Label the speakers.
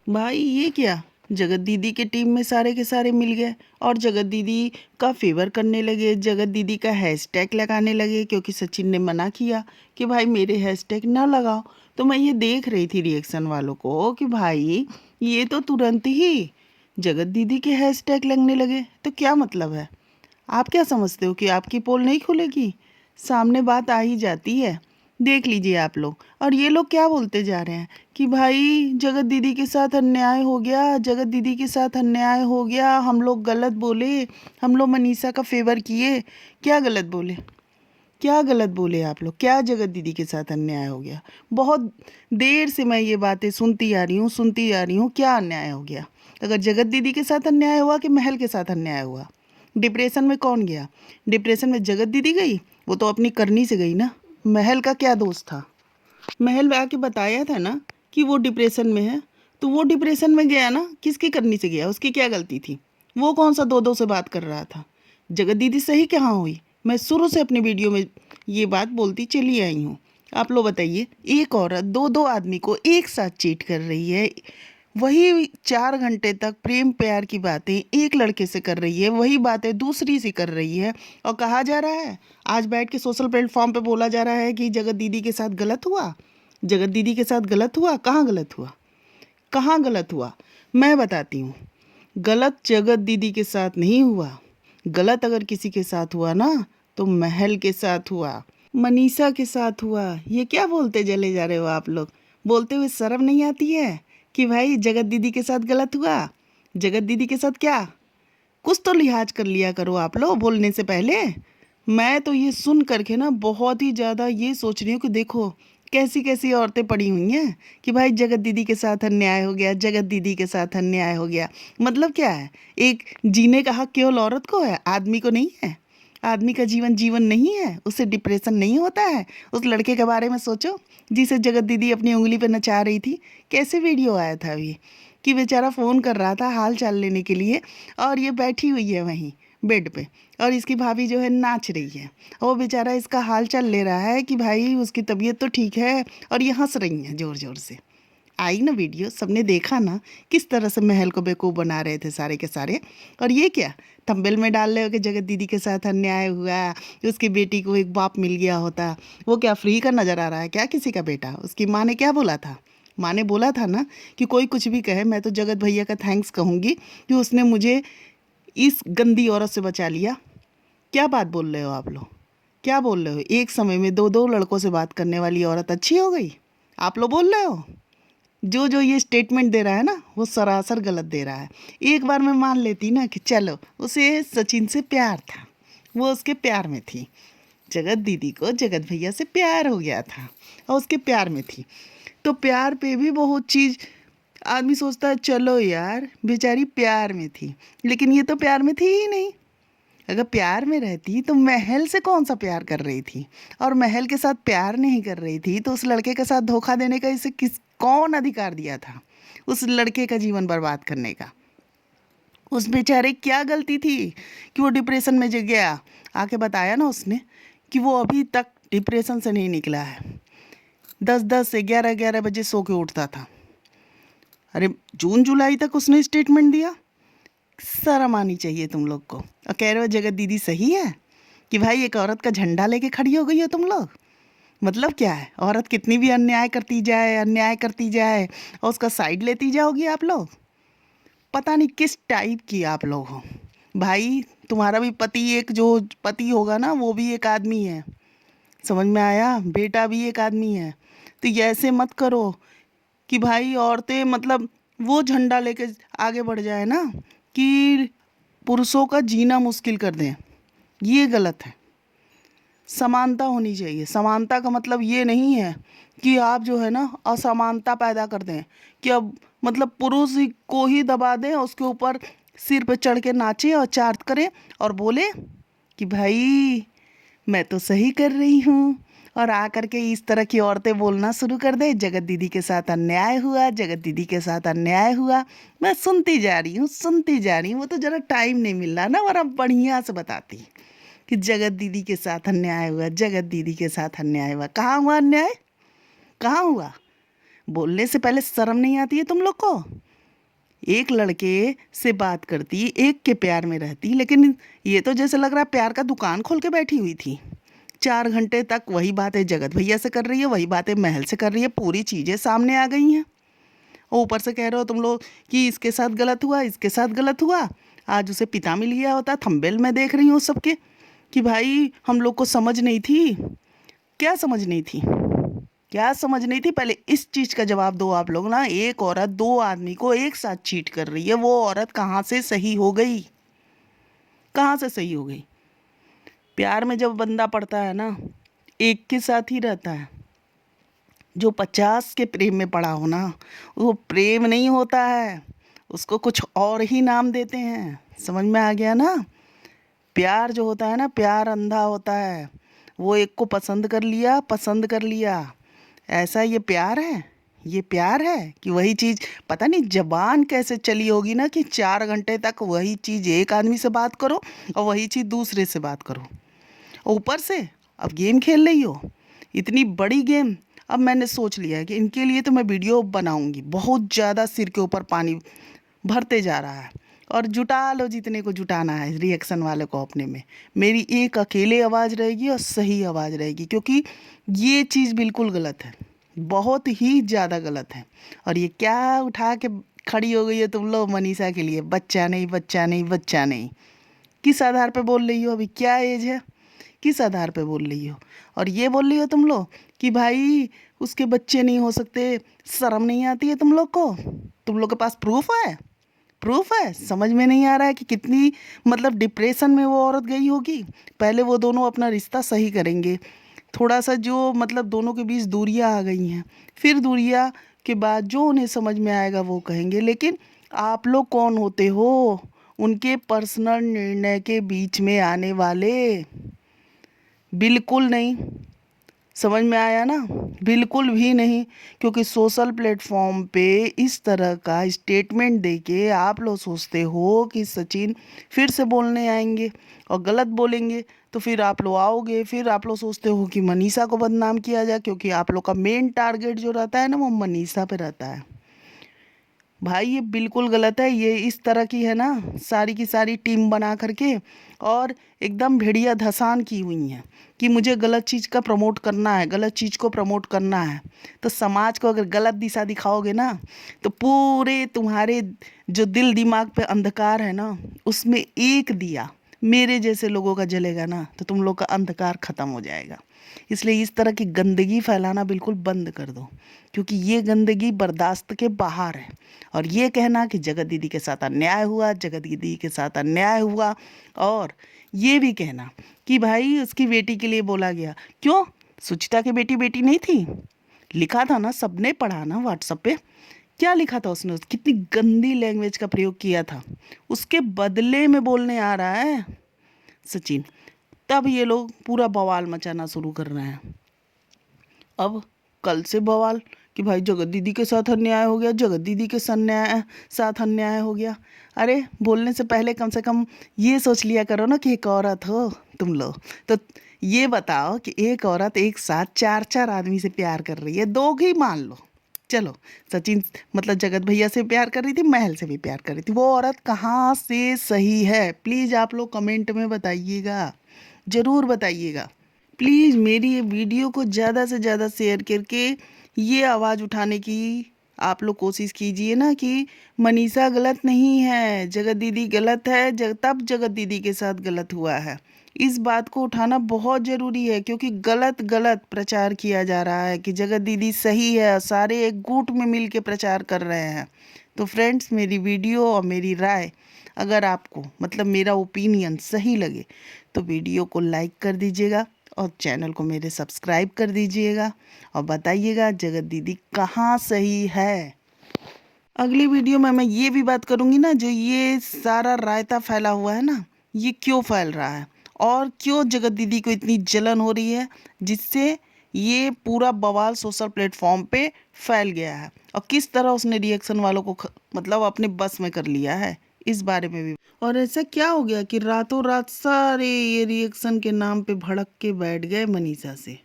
Speaker 1: भाई ये क्या, जगत दीदी के टीम में सारे के सारे मिल गए और जगत दीदी का फेवर करने लगे, जगत दीदी का हैशटैग लगाने लगे, क्योंकि सचिन ने मना किया कि भाई मेरे हैशटैग ना लगाओ। तो मैं ये देख रही थी रिएक्शन वालों को कि भाई ये तो तुरंत ही जगत दीदी के हैशटैग लगने लगे, तो क्या मतलब है? आप क्या समझते हो कि आपकी पोल नहीं खुलेगी? सामने बात आ ही जाती है। देख लीजिए आप लोग। और ये लोग क्या बोलते जा रहे हैं कि भाई जगत दीदी के साथ अन्याय हो गया, जगत दीदी के साथ अन्याय हो गया, हम लोग गलत बोले, हम लोग मनीषा का फेवर किए। क्या गलत बोले? क्या गलत बोले आप लोग? क्या जगत दीदी के साथ अन्याय हो गया? बहुत देर से मैं ये बातें सुनती आ रही हूँ, सुनती आ रही हूँ। क्या अन्याय हो गया? अगर जगत दीदी के साथ अन्याय हुआ कि महल के साथ अन्याय हुआ? डिप्रेशन में कौन गया? डिप्रेशन में जगत दीदी गई, वो तो अपनी करनी से गई ना। महल का क्या दोष था? महल में आके बताया था ना कि वो डिप्रेशन में है, तो वो डिप्रेशन में गया ना, किसकी करनी से गया? उसकी क्या गलती थी? वो कौन सा दो दो से बात कर रहा था? जगत दीदी सही कहाँ हुई? मैं शुरू से अपनी वीडियो में ये बात बोलती चली आई हूँ। आप लोग बताइए, एक औरत दो दो आदमी को एक साथ चीट कर रही है, वही 4 घंटे तक प्रेम प्यार की बातें एक लड़के से कर रही है, वही बातें दूसरी से कर रही है, और कहा जा रहा है, आज बैठ के सोशल प्लेटफॉर्म पे बोला जा रहा है कि जगत दीदी के साथ गलत हुआ। जगत दीदी के साथ गलत हुआ? कहाँ गलत हुआ? कहाँ गलत हुआ? मैं बताती हूँ। गलत जगत दीदी के साथ नहीं हुआ। गलत अगर किसी के साथ हुआ ना, तो महल के साथ हुआ, मनीषा के साथ हुआ। ये क्या बोलते चले जा रहे हो आप लोग? बोलते हुए शर्म नहीं आती है कि भाई जगत दीदी के साथ गलत हुआ? जगत दीदी के साथ क्या? कुछ तो लिहाज कर लिया करो आप लोग बोलने से पहले। मैं तो ये सुन करके ना बहुत ही ज़्यादा ये सोच रही हूँ कि देखो कैसी कैसी औरतें पड़ी हुई हैं कि भाई जगत दीदी के साथ अन्याय हो गया, जगत दीदी के साथ अन्याय हो गया। मतलब क्या है? एक जीने का हक केवल औरत को है, आदमी को नहीं है? आदमी का जीवन जीवन नहीं है? उससे डिप्रेशन नहीं होता है? उस लड़के के बारे में सोचो जिसे जगत दीदी अपनी उंगली पे नचा रही थी। कैसे वीडियो आया था अभी कि बेचारा फ़ोन कर रहा था हाल चाल लेने के लिए, और ये बैठी हुई है वहीं बेड पे, और इसकी भाभी जो है नाच रही है, और वो बेचारा इसका हाल चाल ले रहा है कि भाई उसकी तबीयत तो ठीक है, और ये हंस रही हैं ज़ोर ज़ोर से। आई ना वीडियो, सबने देखा ना किस तरह से महल को बेवकूफ़ बना रहे थे सारे के सारे। और ये क्या थंबनेल में डाल रहे हो कि जगत दीदी के साथ अन्याय हुआ, उसकी बेटी को एक बाप मिल गया होता? वो क्या फ्री का नज़र आ रहा है क्या किसी का बेटा? उसकी माँ ने क्या बोला था? माँ ने बोला था ना कि कोई कुछ भी कहे, मैं तो जगत भैया का थैंक्स कहूँगी कि उसने मुझे इस गंदी औरत से बचा लिया। क्या बात बोल रहे हो आप लोग? क्या बोल रहे हो? एक समय में दो दो लड़कों से बात करने वाली औरत अच्छी हो गई? आप लोग बोल रहे हो? जो जो ये स्टेटमेंट दे रहा है ना, वो सरासर गलत दे रहा है। एक बार मैं मान लेती ना कि चलो उसे सचिन से प्यार था, वो उसके प्यार में थी, जगत दीदी को जगत भैया से प्यार हो गया था और उसके प्यार में थी, तो प्यार पे भी बहुत चीज़ आदमी सोचता है चलो यार बेचारी प्यार में थी, लेकिन ये तो प्यार में थी ही नहीं। अगर प्यार में रहती तो महल से कौन सा प्यार कर रही थी? और महल के साथ प्यार नहीं कर रही थी तो उस लड़के के साथ धोखा देने का इसे किस कौन अधिकार दिया था? उस लड़के का जीवन बर्बाद करने का? उस बेचारे की क्या गलती थी कि वो डिप्रेशन में जो गया? आके बताया ना उसने कि वो अभी तक डिप्रेशन से नहीं निकला है। 10-10 से 11-11 बजे सो के उठता था। अरे जून जुलाई तक उसने स्टेटमेंट दिया। शर्म आनी चाहिए तुम लोग को। और कह रहे हो जगत दीदी सही है कि भाई एक औरत का झंडा लेके खड़ी हो गई हो तुम लोग? मतलब क्या है? औरत कितनी भी अन्याय करती जाए, अन्याय करती जाए, और उसका साइड लेती जाओगी आप लोग? पता नहीं किस टाइप की आप लोग हो। भाई तुम्हारा भी पति, एक जो पति होगा ना वो भी एक आदमी है, समझ में आया? बेटा भी एक आदमी है। तो ये ऐसे मत करो कि भाई औरतें मतलब वो झंडा लेके आगे बढ़ जाए ना कि पुरुषों का जीना मुश्किल कर दें। ये गलत है। समानता होनी चाहिए। समानता का मतलब ये नहीं है कि आप जो है ना असमानता पैदा कर दें, कि अब मतलब पुरुष को ही दबा दें, उसके ऊपर सिर पे चढ़ के नाचे और चार्ट करें और बोले कि भाई मैं तो सही कर रही हूँ, और आकर के इस तरह की औरतें बोलना शुरू कर दे जगत दीदी के साथ अन्याय हुआ, जगत दीदी के साथ अन्याय हुआ। मैं सुनती जा रही हूँ, सुनती जा रही हूँ। वो तो ज़रा टाइम नहीं मिल रहा ना, वरना बढ़िया से बताती कि जगत दीदी के साथ अन्याय हुआ, जगत दीदी के साथ अन्याय हुआ। कहाँ हुआ अन्याय? कहाँ हुआ? बोलने से पहले शर्म नहीं आती है तुम लोग को? एक लड़के से बात करती, एक के प्यार में रहती, लेकिन ये तो जैसे लग रहा है प्यार का दुकान खोल के बैठी हुई थी। 4 घंटे तक वही बातें जगत भैया से कर रही है, वही बातें महल से कर रही है, पूरी चीज़ें सामने आ गई हैं। और ऊपर से कह रहे हो तुम लोग कि इसके साथ गलत हुआ, इसके साथ गलत हुआ। आज उसे पिता मिल गया होता, थंबनेल में देख रही हूँ सबके कि भाई हम लोग को समझ नहीं थी। क्या समझ नहीं थी? क्या समझ नहीं थी? पहले इस चीज़ का जवाब दो आप लोग ना। एक औरत 2 आदमी को एक साथ चीट कर रही है, वो औरत कहाँ से सही हो गई? कहाँ से सही हो गई? प्यार में जब बंदा पड़ता है ना, एक के साथ ही रहता है। जो 50 के प्रेम में पड़ा हो ना, वो प्रेम नहीं होता है, उसको कुछ और ही नाम देते हैं। समझ में आ गया ना? प्यार जो होता है ना, प्यार अंधा होता है। वो एक को पसंद कर लिया, पसंद कर लिया, ऐसा ये प्यार है? ये प्यार है कि वही चीज़, पता नहीं जबान कैसे चली होगी ना कि 4 घंटे तक वही चीज़ एक आदमी से बात करो और वही चीज़ दूसरे से बात करो। ऊपर से अब गेम खेल रही हो, इतनी बड़ी गेम। अब मैंने सोच लिया है कि इनके लिए तो मैं वीडियो बनाऊंगी। बहुत ज़्यादा सिर के ऊपर पानी भरते जा रहा है, और जुटा लो जितने को जुटाना है रिएक्शन वाले को अपने में। मेरी एक अकेले आवाज़ रहेगी और सही आवाज़ रहेगी, क्योंकि ये चीज़ बिल्कुल गलत है, बहुत ही ज़्यादा गलत है। और ये क्या उठा के खड़ी हो गई है तुम लोग मनीषा के लिए? बच्चा नहीं, बच्चा नहीं, बच्चा नहीं। किस आधार पे बोल रही हो? अभी क्या एज है? किस आधार पे बोल रही हो? और ये बोल रही हो तुम लोग कि भाई उसके बच्चे नहीं हो सकते। शर्म नहीं आती है तुम लोग को? तुम लोग के पास प्रूफ है? प्रूफ है? समझ में नहीं आ रहा है कि कितनी मतलब डिप्रेशन में वो औरत गई होगी। पहले वो दोनों अपना रिश्ता सही करेंगे, थोड़ा सा जो मतलब दोनों के बीच दूरियां आ गई हैं, फिर दूरियां के बाद जो उन्हें समझ में आएगा वो कहेंगे। लेकिन आप लोग कौन होते हो उनके पर्सनल निर्णय के बीच में आने वाले? बिल्कुल नहीं। समझ में आया ना? बिल्कुल भी नहीं। क्योंकि सोशल प्लेटफॉर्म पे इस तरह का स्टेटमेंट देके आप लोग सोचते हो कि सचिन फिर से बोलने आएंगे और गलत बोलेंगे, तो फिर आप लोग आओगे, फिर आप लोग सोचते हो कि मनीषा को बदनाम किया जाए, क्योंकि आप लोग का मेन टारगेट जो रहता है ना वो मनीषा पे रहता है। भाई ये बिल्कुल गलत है। ये इस तरह की है ना, सारी की सारी टीम बना करके और एकदम भेड़िया धसान की हुई हैं कि मुझे गलत चीज़ का प्रमोट करना है, गलत चीज़ को प्रमोट करना है। तो समाज को अगर गलत दिशा दिखाओगे ना, तो पूरे तुम्हारे जो दिल दिमाग पे अंधकार है ना, उसमें एक दिया मेरे जैसे लोगों का जलेगा ना, तो तुम लोग का अंधकार ख़त्म हो जाएगा। इसलिए इस तरह की गंदगी फैलाना बिल्कुल बंद कर दो, क्योंकि ये गंदगी बर्दाश्त के बाहर है। और ये कहना कि जगत दीदी के साथ अन्याय हुआ, जगत दीदी के साथ अन्याय हुआ, और ये भी कहना कि भाई उसकी बेटी के लिए बोला गया, क्यों? सुचिता की बेटी बेटी नहीं थी? लिखा था ना, सबने पढ़ा ना व्हाट्सएप पे। क्या लिखा था उसने? कितनी गंदी लैंग्वेज का प्रयोग किया था, उसके बदले में बोलने आ रहा है सचिन। तब ये लोग पूरा बवाल मचाना शुरू कर रहे हैं। अब कल से बवाल कि भाई जगत दीदी के साथ अन्याय हो गया, जगत दीदी के साथ अन्याय हो गया। अरे बोलने से पहले कम से कम ये सोच लिया करो ना कि एक औरत हो तुम लोग। तो ये बताओ कि एक औरत एक साथ 4 4 आदमी से प्यार कर रही है, दो ही मान लो, चलो सचिन मतलब जगत भैया से प्यार कर रही थी, महल से भी प्यार कर रही थी, वो औरत कहाँ से सही है? प्लीज़ आप लोग कमेंट में बताइएगा, ज़रूर बताइएगा। प्लीज़ मेरी ये वीडियो को ज़्यादा से ज़्यादा शेयर करके ये आवाज़ उठाने की आप लोग कोशिश कीजिए ना कि मनीषा गलत नहीं है, जगत दीदी गलत है, तब जगत दीदी के साथ गलत हुआ है। इस बात को उठाना बहुत ज़रूरी है, क्योंकि गलत गलत प्रचार किया जा रहा है कि जगत दीदी सही है, सारे एक गुट में मिल के प्रचार कर रहे हैं। तो फ्रेंड्स, मेरी वीडियो और मेरी राय अगर आपको मतलब मेरा ओपिनियन सही लगे तो वीडियो को लाइक कर दीजिएगा और चैनल को मेरे सब्सक्राइब कर दीजिएगा और बताइएगा जगत दीदी कहाँ सही है। अगली वीडियो में मैं ये भी बात करूँगी ना, जो ये सारा रायता फैला हुआ है ना, ये क्यों फैल रहा है और क्यों जगत दीदी को इतनी जलन हो रही है, जिससे ये पूरा बवाल सोशल प्लेटफॉर्म पे फैल गया है, और किस तरह उसने रिएक्शन वालों को मतलब अपने बस में कर लिया है, इस बारे में भी। और ऐसा क्या हो गया कि रातों रात सारे ये रिएक्शन के नाम पे भड़क के बैठ गए मनीषा से।